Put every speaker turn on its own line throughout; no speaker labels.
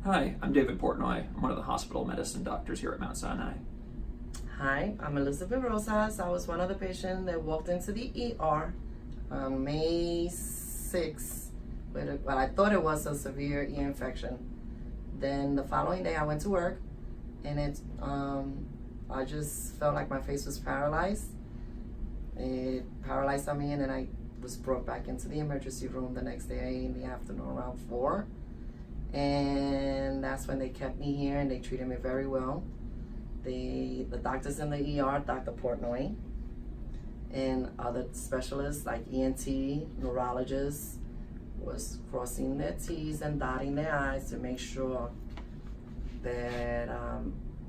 Hi, I'm David Portnoy. I'm one of the hospital medicine doctors here at Mount Sinai.
Hi, I'm Elizabeth Rosas. I was one of the patients that walked into the ER on May 6th with what I thought it was a severe ear infection. Then the following day I went to work and I just felt like my face was paralyzed. It paralyzed on me, and then I was brought back into the emergency room the next day in the afternoon around 4. And that's when they kept me here and they treated me very well. The doctors in the ER, Dr. Portnoy, and other specialists like ENT, neurologists, was crossing their T's and dotting their I's to make sure that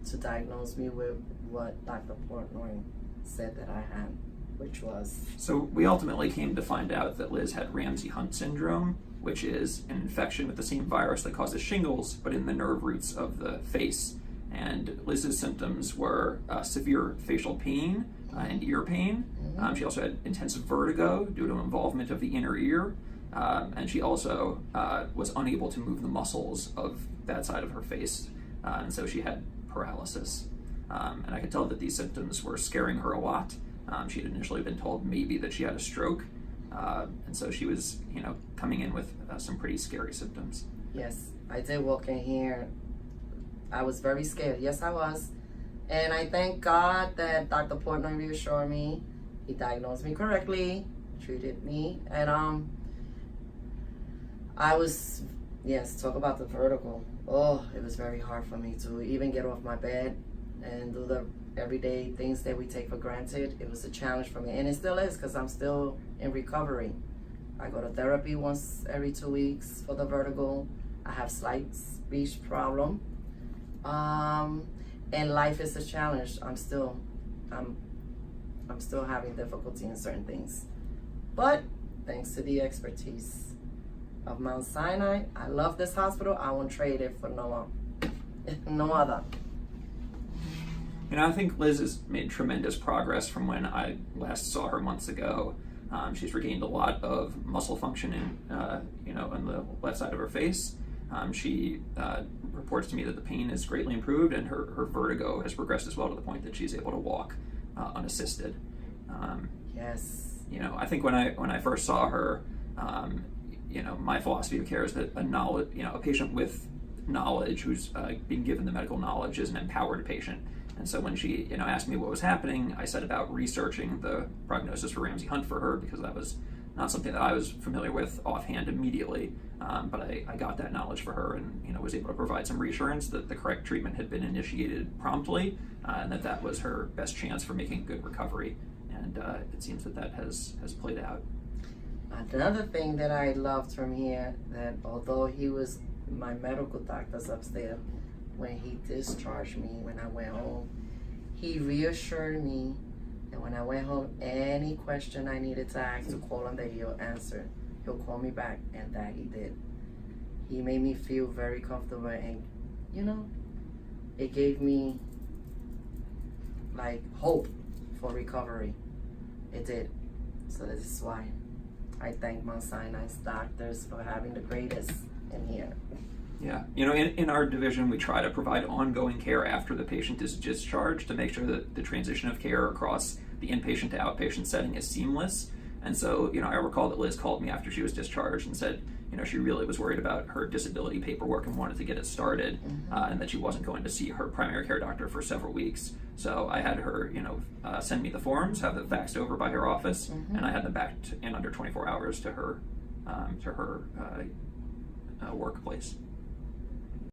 to diagnose me with what Dr. Portnoy said that I had, which was...
So we ultimately came to find out that Liz had Ramsay-Hunt syndrome, which is an infection with the same virus that causes shingles, but in the nerve roots of the face. And Liz's symptoms were severe facial pain and ear pain. She also had intensive vertigo due to involvement of the inner ear. And she also was unable to move the muscles of that side of her face. And so she had paralysis. And I could tell that these symptoms were scaring her a lot. She had initially been told maybe that she had a stroke. And so she was, coming in with some pretty scary symptoms.
Yes, I did walk in here. I was very scared. Yes, I was. And I thank God that Dr. Portnoy reassured me. He diagnosed me correctly, treated me, and I was, talk about the vertigo. Oh, it was very hard for me to even get off my bed and do the everyday things that we take for granted. It was a challenge for me, and it still is, because I'm still in recovery. I go to therapy once every 2 weeks for the vertigo. I have slight speech problem. And life is a challenge. I'm still having difficulty in certain things. But thanks to the expertise of Mount Sinai, I love this hospital. I won't trade it for no other.
I think Liz has made tremendous progress from when I last saw her months ago. She's regained a lot of muscle function on the left side of her face. She reports to me that the pain is greatly improved, and her vertigo has progressed as well, to the point that she's able to walk unassisted.
Yes.
I think when I first saw her, my philosophy of care is that a patient with knowledge who's being given the medical knowledge is an empowered patient. And so when she, asked me what was happening, I set about researching the prognosis for Ramsay-Hunt for her, because that was not something that I was familiar with offhand immediately. But I got that knowledge for her, and was able to provide some reassurance that the correct treatment had been initiated promptly, and that was her best chance for making good recovery. And it seems that has played out.
Another thing that I loved from here, that although he was my medical doctor's upstairs, when he discharged me, when I went home, he reassured me that when I went home, any question I needed to ask to call him, that he'll answer. He'll call me back, and that he did. He made me feel very comfortable, and it gave me like hope for recovery. It did. So this is why I thank Mount Sinai's doctors for having the greatest in here.
Yeah, in our division, we try to provide ongoing care after the patient is discharged to make sure that the transition of care across the inpatient to outpatient setting is seamless. And so, I recall that Liz called me after she was discharged and said, she really was worried about her disability paperwork and wanted to get it started, and that she wasn't going to see her primary care doctor for several weeks. So I had her, send me the forms, have them faxed over by her office, and I had them back in under 24 hours to her workplace.